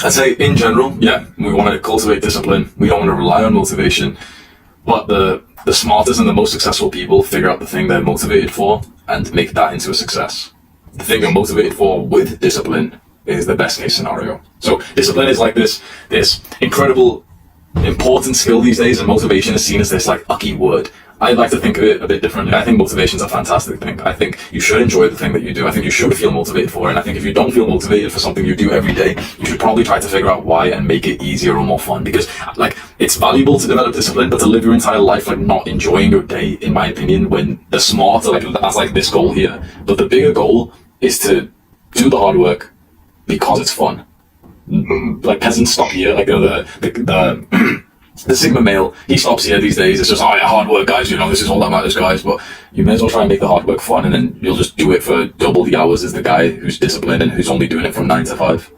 I'd say in general, yeah, we want to cultivate discipline. We don't want to rely on motivation. But the smartest and the most successful people figure out the thing they're motivated for and make that into a success. The thing you're motivated for with discipline is the best case scenario. So discipline is like this incredible important skill these days, and motivation is seen as this like ucky word. I like to think of it a bit differently. I think motivation is a fantastic thing. I think you should enjoy the thing that you do. I think you should feel motivated for it. And I think if you don't feel motivated for something you do every day, you should probably try to figure out why and make it easier or more fun. Because like it's valuable to develop discipline, but to live your entire life like not enjoying your day, in my opinion, when the smarter like that's like this goal here. But the bigger goal is to do the hard work because it's fun. Like peasants stop here, like the Sigma male, he stops here these days. It's just, oh yeah, hard work, guys, this is all that matters, guys. But you may as well try and make the hard work fun, and then you'll just do it for double the hours as the guy who's disciplined and who's only doing it from 9 to 5.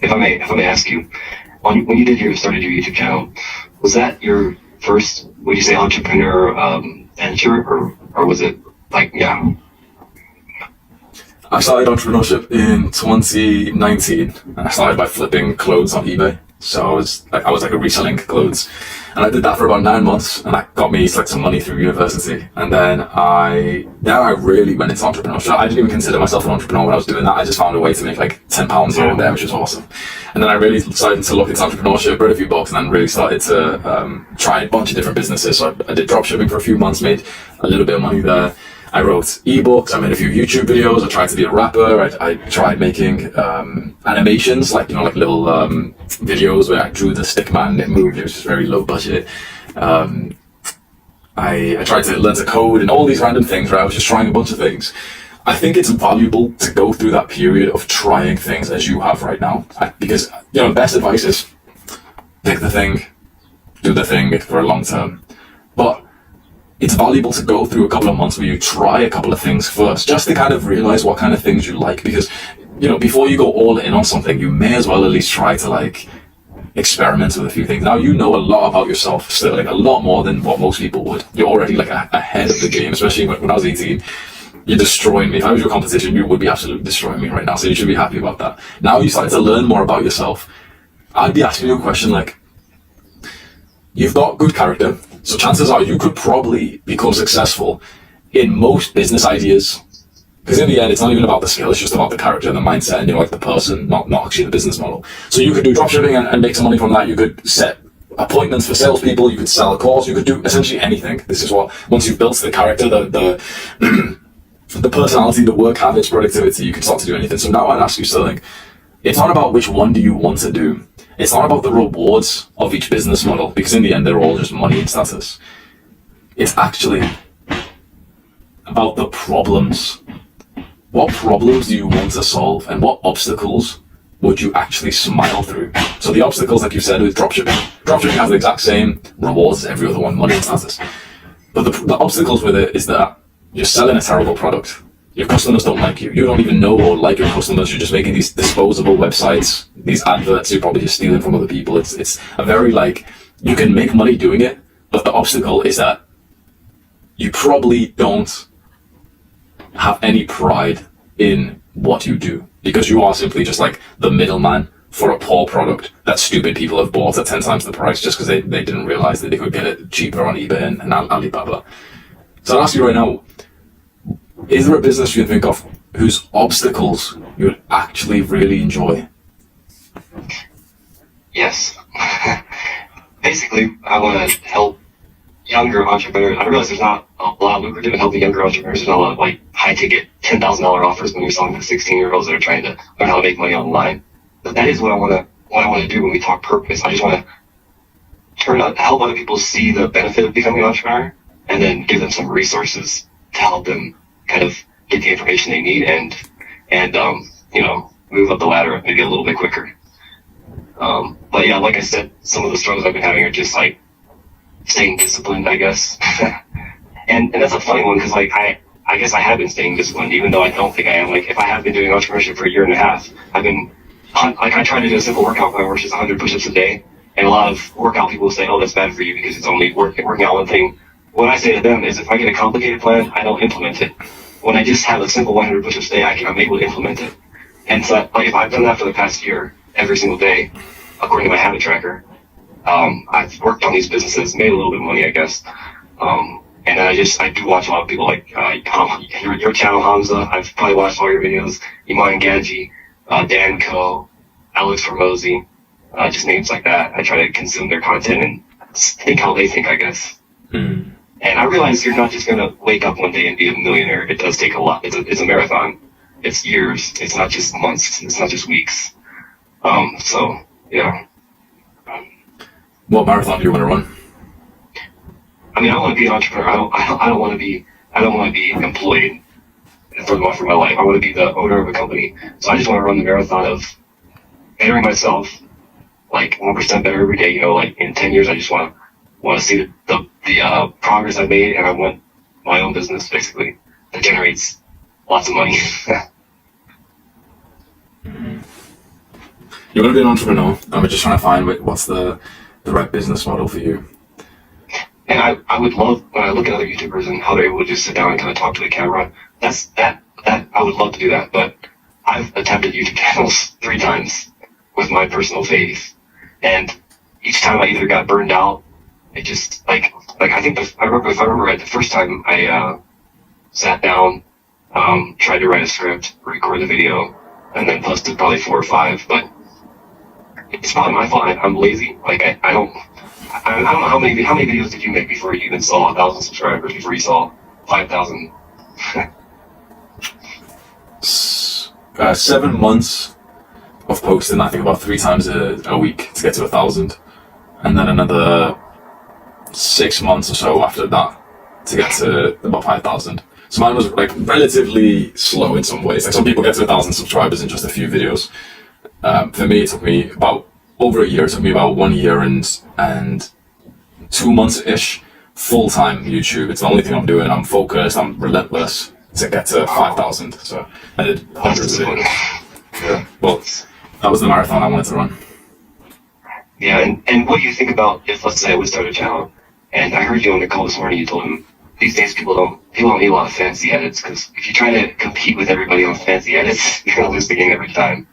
If I may ask you, when you started your YouTube channel, was that your first, would you say, entrepreneur venture, or was it like, yeah? I started entrepreneurship in 2019, and I started by flipping clothes on eBay. So I was like reselling clothes, and I did that for about 9 months, and that got me like some money through university. And then I really went into entrepreneurship. I didn't even consider myself an entrepreneur when I was doing that. I just found a way to make like £10 here and there, which was awesome. And then I really started to look into entrepreneurship, read a few books, and then really started to try a bunch of different businesses. So I did dropshipping for a few months, made a little bit of money there. I wrote ebooks, I made a few YouTube videos, I tried to be a rapper, I tried making animations, like little videos where I drew the stick man and it moved. It was just very low budget. I tried to learn to code and all these random things, right? I was just trying a bunch of things. I think it's valuable to go through that period of trying things as you have right now. Because, best advice is pick the thing, do the thing for a long term. But it's valuable to go through a couple of months where you try a couple of things first, just to kind of realize what kind of things you like. Because, before you go all in on something, you may as well at least try to like experiment with a few things. Now you know a lot about yourself still, like a lot more than what most people would. You're already like ahead of the game, especially when I was 18. You're destroying me. If I was your competition, you would be absolutely destroying me right now. So you should be happy about that. Now you started to learn more about yourself. I'd be asking you a question like, you've got good character, so chances are you could probably become successful in most business ideas. Because in the end, it's not even about the skill, it's just about the character and the mindset and like the person, not actually the business model. So you could do dropshipping and make some money from that. You could set appointments for salespeople, you could sell a course, you could do essentially anything. This is what, once you've built the character, the personality, the work habits, productivity, you can start to do anything. So now I'd ask you something. It's not about which one do you want to do. It's not about the rewards of each business model, because in the end, they're all just money and status. It's actually about the problems. What problems do you want to solve, and what obstacles would you actually smile through? So the obstacles, like you said, with dropshipping. Dropshipping has the exact same rewards as every other one, money and status. But the obstacles with it is that you're selling a terrible product. Your customers don't like you. You don't even know or like your customers. You're just making these disposable websites, these adverts. You're probably just stealing from other people. It's a very you can make money doing it, but the obstacle is that you probably don't have any pride in what you do, because you are simply just like the middleman for a poor product that stupid people have bought at 10 times the price just because they didn't realize that they could get it cheaper on eBay and Alibaba. So I'll ask you right now, is there a business you can think of whose obstacles you would actually really enjoy? Yes. Basically, I want to help younger entrepreneurs. I realize there's not a lot of lucrative in helping younger entrepreneurs. There's not a lot of like high-ticket $10,000 offers when you're selling to 16-year-olds that are trying to learn how to make money online. But that is what I want to do when we talk purpose. I just want to help other people see the benefit of becoming an entrepreneur, and then give them some resources to help them kind of get the information they need and move up the ladder maybe a little bit quicker. But yeah, like I said, some of the struggles I've been having are just like staying disciplined, I guess. and that's a funny one, because like I guess I have been staying disciplined, even though I don't think I am. Like if I have been doing entrepreneurship for a year and a half, I try to do a simple workout plan, which is 100 push-ups a day. And a lot of workout people say, oh, that's bad for you because it's only working out one thing. What I say to them is, if I get a complicated plan, I don't implement it. When I just have a simple 100 push-ups a day, I'm able to implement it. And so, like, if I've done that for the past year, every single day, according to my habit tracker. I've worked on these businesses, made a little bit of money, I guess. And then I do watch a lot of people like your channel, Hamza. I've probably watched all your videos. Iman Gadji, Dan Ko, Alex Formosi, just names like that. I try to consume their content and think how they think, I guess. Mm. And I realize you're not just gonna wake up one day and be a millionaire. It does take a lot. It's a marathon. It's years. It's not just months. It's not just weeks. So yeah. What marathon do you want to run? I mean, I want to be an entrepreneur. I don't want to be employed for my life. I want to be the owner of a company. So I just want to run the marathon of bettering myself, like 1% better every day. You know, like in 10 years, I just want to see the progress I've made, and I want my own business basically that generates lots of money. You're going to be an entrepreneur. I'm just trying to find what's the right business model for you. And I would love, when I look at other YouTubers and how they're able to just sit down and kind of talk to the camera, that I would love to do that. But I've attempted YouTube channels 3 times with my personal faith. And each time I either got burned out, it just, like I think, if I remember right, the first time I sat down, tried to write a script, record the video, and then posted probably 4 or 5, but it's probably my fault. I'm lazy. Like I don't know how many videos did you make before you even saw 1,000 subscribers, before you saw 5,000? 7 months of posting, I think about 3 times a week to get to 1,000, and then another 6 months or so after that to get to about 5,000. So mine was like relatively slow in some ways. Like some people get to 1,000 subscribers in just a few videos. For me, it took me about over a year. It took me about 1 year and 2 months-ish full-time YouTube. It's the only thing I'm doing. I'm focused. I'm relentless to get to 5,000. So I did hundreds of videos. Yeah. Well, that was the marathon I wanted to run. Yeah, and what do you think about if, let's say, I would start a channel, and I heard you on the call this morning, you told him these days people don't need a lot of fancy edits, because if you try to compete with everybody on fancy edits, you're going to lose the game every time.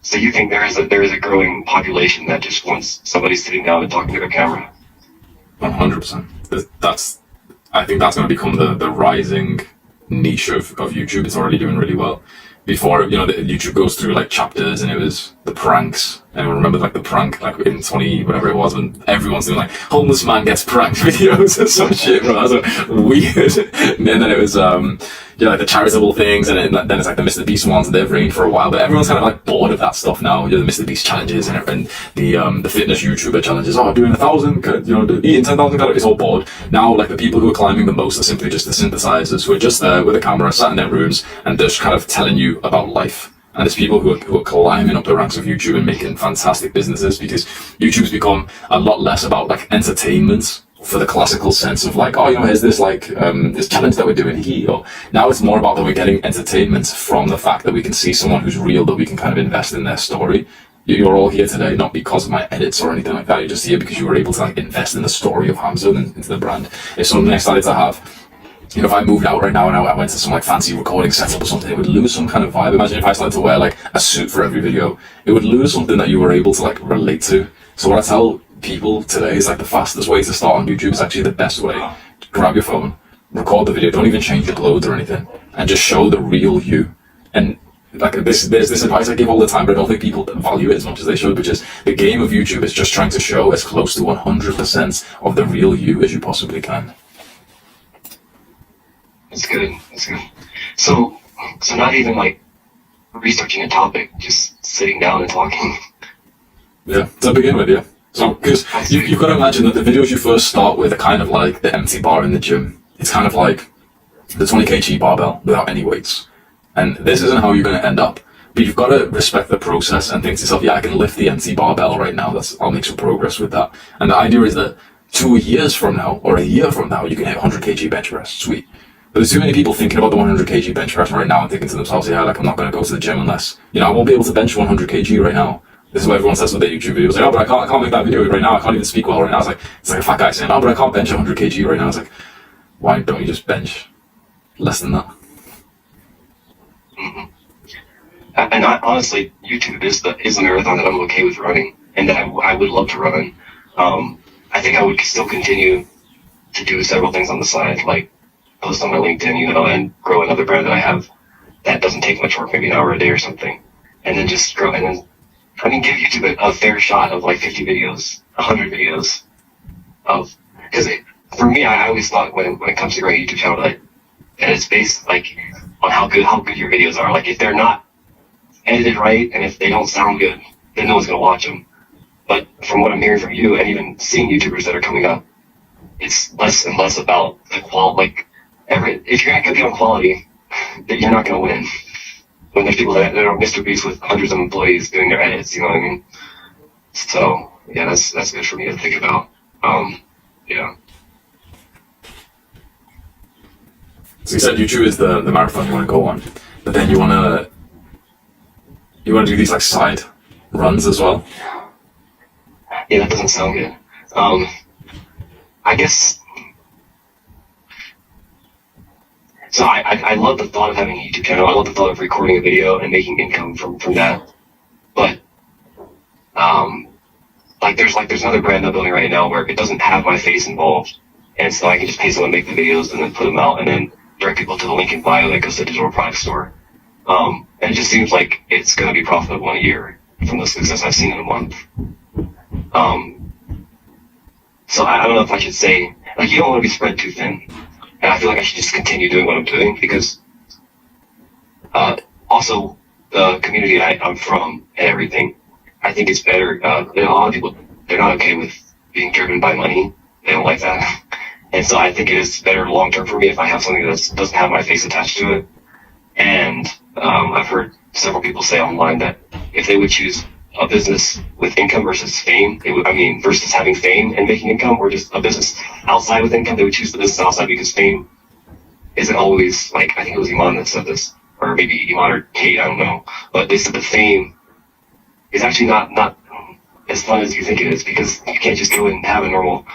So you think there is a growing population that just wants somebody sitting down and talking to their camera? 100%. I think that's going to become the rising niche of YouTube. It's already doing really well. Before, YouTube goes through like chapters, and it was the pranks. Anyone remember like the prank, like in 20 whatever it was, when everyone's doing like homeless man gets pranked videos and some shit, bro. That was like, weird. And then it was like the charitable things, and then it's like the Mr. Beast ones, and they've reigned for a while, but everyone's kind of like bored of that stuff now. The Mr. Beast challenges and the fitness YouTuber challenges. Oh, doing 1,000, eating 10,000 calories. It's all bored. Now, like the people who are climbing the most are simply just the synthesizers who are just there with a camera, sat in their rooms, and they're just kind of telling you about life. And there's people who are climbing up the ranks of YouTube and making fantastic businesses, because YouTube's become a lot less about like entertainment for the classical sense of like, oh, here's this like this challenge that we're doing here. Now it's more about that we're getting entertainment from the fact that we can see someone who's real, that we can kind of invest in their story. You're all here today not because of my edits or anything like that. You're just here because you were able to like invest in the story of Hamza and into the brand. It's something excited to have. If I moved out right now and I went to some like fancy recording setup or something, it would lose some kind of vibe. Imagine if I started to wear like a suit for every video. It would lose something that you were able to like relate to. So what I tell people today is like the fastest way to start on YouTube is actually the best way. Grab your phone, record the video, don't even change your uploads or anything, and just show the real you. And like there's this advice I give all the time, but I don't think people value it as much as they should, which is the game of YouTube is just trying to show as close to 100% of the real you as you possibly can. That's good. So not even like researching a topic, just sitting down and talking. Yeah, to begin with, yeah. So, because you've got to imagine that the videos you first start with are kind of like the empty bar in the gym. It's kind of like the 20 kg barbell without any weights. And this isn't how you're going to end up. But you've got to respect the process and think to yourself, yeah, I can lift the empty barbell right now. I'll make some progress with that. And the idea is that 2 years from now, or a year from now, you can hit 100 kg bench press. Sweet. But there's too many people thinking about the 100 kg bench press right now and thinking to themselves, yeah, like I'm not going to go to the gym unless, I won't be able to bench 100 kg right now. This is what everyone says with their YouTube videos. Like, oh, but I can't make that video right now. I can't even speak well right now. It's like a fat guy saying, oh, but I can't bench 100 kg right now. It's like, why don't you just bench less than that? Mm-hmm. And honestly, YouTube is the marathon that I'm okay with running, and that I would love to run. I think I would still continue to do several things on the side, like post on my LinkedIn, and grow another brand that I have that doesn't take much work, maybe an hour a day or something, and then just grow, and then, I mean, give YouTube a fair shot of like 50 videos, 100 videos because for me, I always thought when it comes to growing a YouTube channel that it's based like on how good your videos are. Like if they're not edited right and if they don't sound good, then no one's gonna watch them. But from what I'm hearing from you and even seeing YouTubers that are coming up, it's less and less about the quality. Like if you're not gonna be on quality, then you're not gonna win. When there's people that are Mr. Beast with hundreds of employees doing their edits, you know what I mean? So yeah, that's good for me to think about. Yeah. So you said YouTube is the marathon you want to go on, but then you want to do these like side runs as well. Yeah, that doesn't sound good. I guess. So I love the thought of having a YouTube channel. I love the thought of recording a video and making income from that. But there's another brand I'm building right now where it doesn't have my face involved, and so I can just pay someone to make the videos and then put them out and then direct people to the link in bio that goes to the digital product store. And it just seems like it's going to be profitable in a year from the success I've seen in a month. So I don't know if I should say, like, you don't want to be spread too thin. And I feel like I should just continue doing what I'm doing because also the community I'm from and everything, I think it's better. A lot of people, they're not okay with being driven by money. They don't like that. And so I think it is better long term for me if I have something that doesn't have my face attached to it. And I've heard several people say online that if they would choose a business with income versus fame, versus having fame and making income, or just a business outside with income, they would choose the business outside because fame isn't always, like, I think it was Iman that said this, or maybe Iman or Kate, I don't know, but they said the fame is actually not as fun as you think it is, because you can't just go and have a normal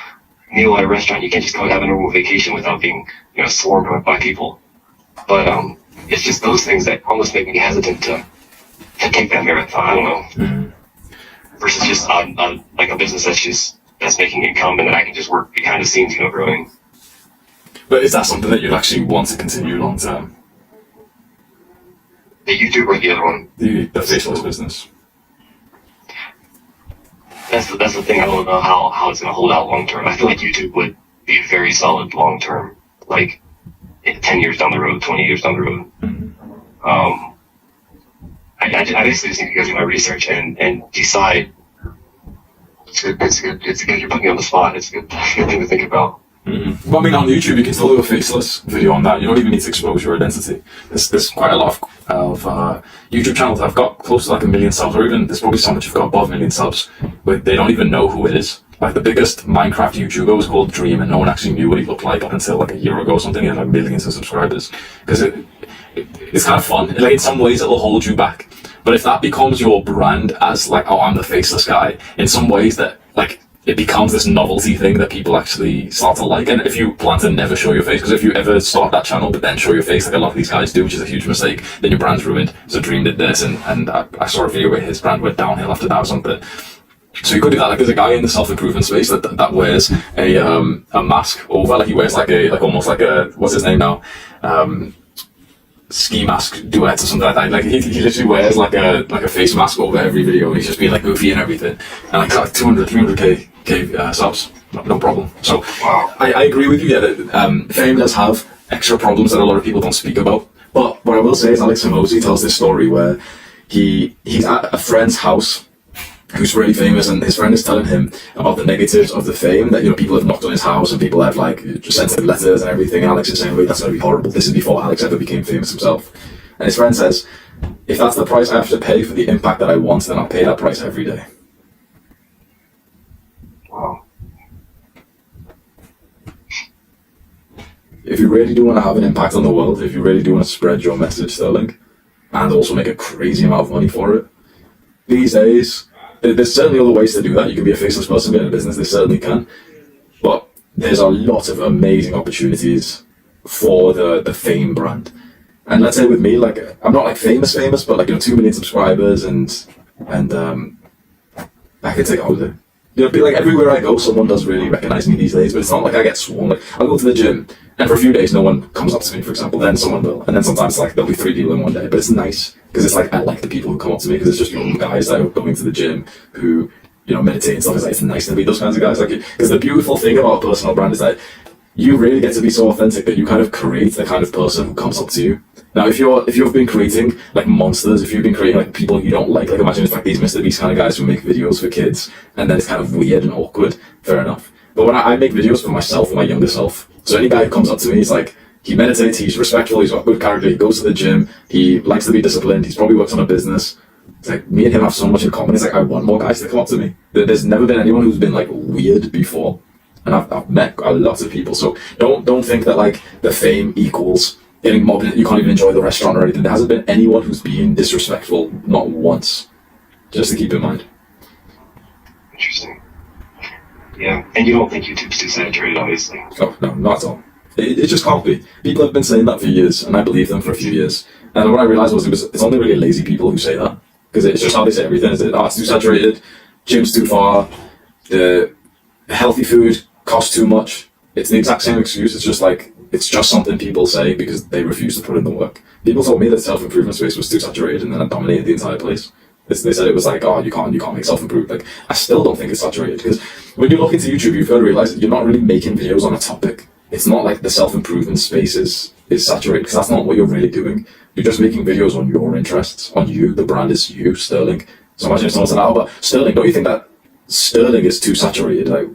meal at a restaurant. You can't just go and have a normal vacation without being, swarmed by people. But it's just those things that almost make me hesitant to take that marathon. I don't know. Mm-hmm. Versus just like a business that's making income and then I can just work behind the scenes, growing. But is that something that you'd actually want to continue long term? The YouTube or the other one? The faceless business. That's the thing. I don't know how it's gonna hold out long term. I feel like YouTube would be very solid long term, like 10 years down the road, 20 years down the road. Mm-hmm. I basically just need to go do my research and decide. It's good. You're putting me on the spot. It's a good thing to think about. Mm-hmm. Well, on YouTube, you can still do a faceless video on that. You don't even need to expose your identity. There's quite a lot of YouTube channels that have got close to like 1 million subs, or even there's probably some that have got above 1 million subs, but they don't even know who it is. Like the biggest Minecraft YouTuber was called Dream, and no one actually knew what he looked like up until like a year ago or something. He had like millions of subscribers because it's kind of fun. Like in some ways, it'll hold you back. But if that becomes your brand as like, oh, I'm the faceless guy, in some ways that like it becomes this novelty thing that people actually start to like. And if you plan to never show your face, because if you ever start that channel but then show your face like a lot of these guys do, which is a huge mistake, then your brand's ruined. So Dream did this, and I saw a video where his brand went downhill after that or something. So you could do that. Like there's a guy in the self-improvement space that wears a mask over, like he wears like almost like a, what's his name now? Ski mask duets or something like that. Like he literally wears like a face mask over every video, and he's just being like goofy and everything. And like he's got like 300k subs, no problem. So I agree with you. Yeah, that fame does have extra problems that a lot of people don't speak about. But what I will say is Alex Hormozi tells this story where he's at a friend's house who's really famous, and his friend is telling him about the negatives of the fame, that people have knocked on his house and people have like just sent him letters and everything. Alex is saying, wait, that's going to be horrible. This is before Alex ever became famous himself. And his friend says, if that's the price I have to pay for the impact that I want, then I'll pay that price every day. Wow. If you really do want to have an impact on the world, if you really do want to spread your message, Sterling, and also make a crazy amount of money for it, these days, there's certainly other ways to do that. You can be a faceless person in a business, they certainly can. But there's a lot of amazing opportunities for the fame brand. And let's say with me, like, I'm not like famous, but like, 2 million subscribers and I could take a holiday. Be like everywhere I go, someone does really recognize me these days, but it's not like I get swarmed. Like, I'll go to the gym, and for a few days, no one comes up to me, for example, then someone will. And then sometimes, like, there'll be 3 people in one day, but it's nice, because it's like, I like the people who come up to me, because it's just young guys that are going to the gym who, meditate and stuff. It's like, it's nice to meet those kinds of guys. Like, because the beautiful thing about a personal brand is that you really get to be so authentic that you kind of create the kind of person who comes up to you. Now, if you've been creating like monsters, if you've been creating like people you don't like imagine it's like these Mr. Beast kind of guys who make videos for kids, and then it's kind of weird and awkward, fair enough. But when I make videos for myself and my younger self, so any guy who comes up to me, he's like, he meditates, he's respectful, he's got good character, he goes to the gym, he likes to be disciplined, he's probably works on a business. It's like, me and him have so much in common. It's like, I want more guys to come up to me. There's never been anyone who's been like weird before. And I've met a lot of people, so don't think that like the fame equals getting mobbed. You can't even enjoy the restaurant or anything. There hasn't been anyone who's been disrespectful, not once. Just to keep in mind. Interesting. Yeah, and you don't think YouTube's too saturated, obviously? Oh no, not at all. It just can't be. People have been saying that for years, and I believed them for a few years. And what I realized was it's only really lazy people who say that, because it's just how they say everything. Is it? Oh, it's too saturated. Gym's too far. The healthy food costs too much. It's the exact same excuse. It's just like, it's just something people say because they refuse to put in the work. People told me that self-improvement space was too saturated, and then I dominated the entire place. They said it was like, oh, you can't make self-improve. Like, I still don't think it's saturated, because when you look into YouTube, you've got to realize that you're not really making videos on a topic. It's not like the self-improvement space is saturated, because that's not what you're really doing. You're just making videos on your interests, on you. The brand is you, Sterling. So imagine if someone said, oh, but Sterling, don't you think that Sterling is too saturated? Like,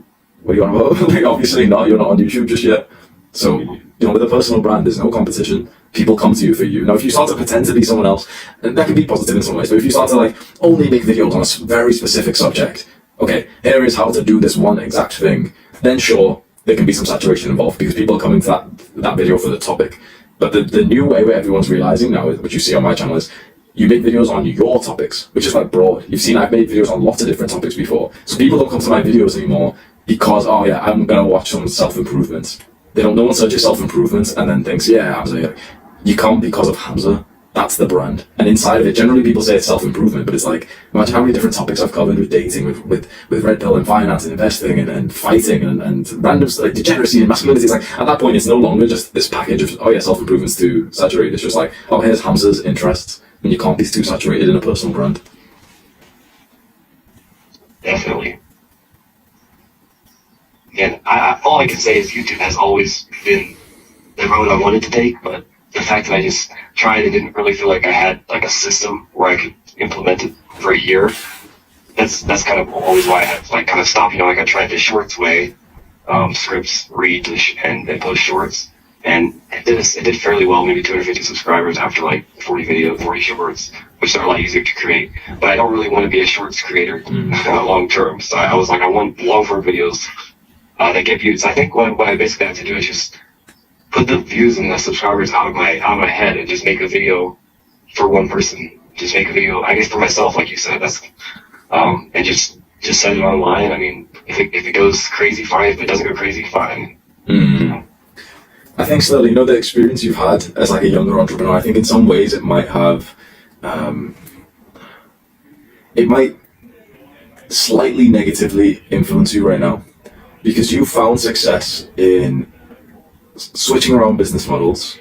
what are you on about? Like, obviously not. You're not on YouTube just yet. So, with a personal brand, there's no competition. People come to you for you. Now, if you start to pretend to be someone else, and that can be positive in some ways, but if you start to like only make videos on a very specific subject, okay, here is how to do this one exact thing, then sure, there can be some saturation involved because people are coming to that video for the topic. But the new way where everyone's realizing now, which you see on my channel, is you make videos on your topics, which is like broad. You've seen I've made videos on lots of different topics before. So people don't come to my videos anymore because, oh yeah, I'm going to watch some self-improvement. No one searches self-improvement and then thinks, yeah, Hamza, you come because of Hamza. That's the brand. And inside of it, generally people say it's self-improvement, but it's like, imagine how many different topics I've covered with dating, with red pill and finance and investing and fighting and random stuff, like degeneracy and masculinity. It's like, at that point, it's no longer just this package of, oh yeah, self-improvement's too saturated. It's just like, oh, here's Hamza's interests, and you can't be too saturated in a personal brand. Definitely. And all I can say is YouTube has always been the road I wanted to take, but the fact that I just tried and didn't really feel like I had like a system where I could implement it for a year, that's kind of always why I had to like kind of stop. Like I tried the shorts way, scripts, read, and post shorts, and it did fairly well, maybe 250 subscribers after like 40 shorts, which are a lot easier to create. But I don't really want to be a shorts creator long term, so I was like, I want long form videos that get views. I think what I basically have to do is just put the views and the subscribers out of my head and just make a video for one person. Just make a video, I guess, for myself, like you said. That's and just set it online. I mean, if it goes crazy, fine. If it doesn't go crazy, fine. I think still, the experience you've had as like a younger entrepreneur, I think in some ways it might have, it might slightly negatively influence you right now, because you found success in switching around business models,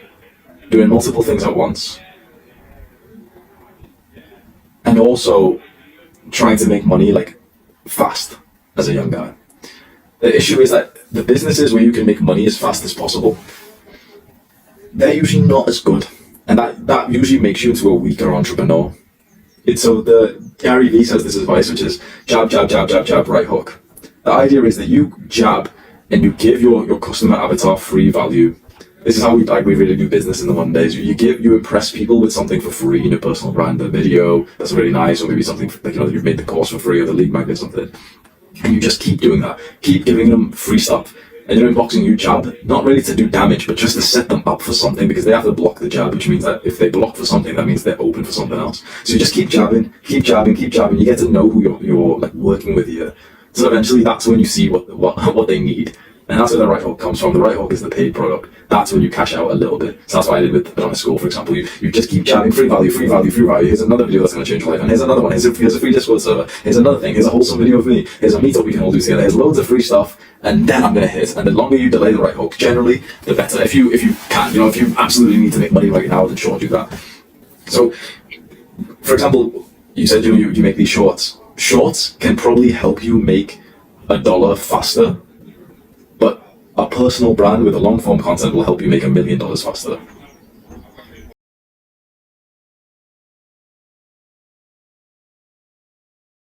doing multiple things at once, and also trying to make money like fast as a young guy. The issue is that the businesses where you can make money as fast as possible, they're usually not as good, and that usually makes you into a weaker entrepreneur. So the Gary Vee says this advice, which is jab, jab, jab, jab, jab, right hook. The idea is that you jab and you give your customer avatar free value. This is how we really do business in the modern days. You impress people with something for free in your personal brand, a video that's really nice, or maybe something like, you've made the course for free, or the lead magnet or something. And you just keep doing that. Keep giving them free stuff. And in boxing, you jab, not really to do damage, but just to set them up for something, because they have to block the jab, which means that if they block for something, that means they're open for something else. So you just keep jabbing, keep jabbing, keep jabbing. You get to know who you're like working with here. So eventually, that's when you see what they need. And that's where the right hook comes from. The right hook is the paid product. That's when you cash out a little bit. So that's what I did with Adonis School, for example. You just keep chatting, free value, free value, free value. Here's another video that's going to change your life. And here's another one. Here's a free Discord server. Here's another thing. Here's a wholesome video of me. Here's a meetup we can all do together. Here's loads of free stuff. And then I'm going to hit. And the longer you delay the right hook, generally, the better. If you can, if you absolutely need to make money right now, then sure, do that. So, for example, you said you make these shorts. Shorts can probably help you make $1 faster, but a personal brand with a long form content will help you make $1 million faster.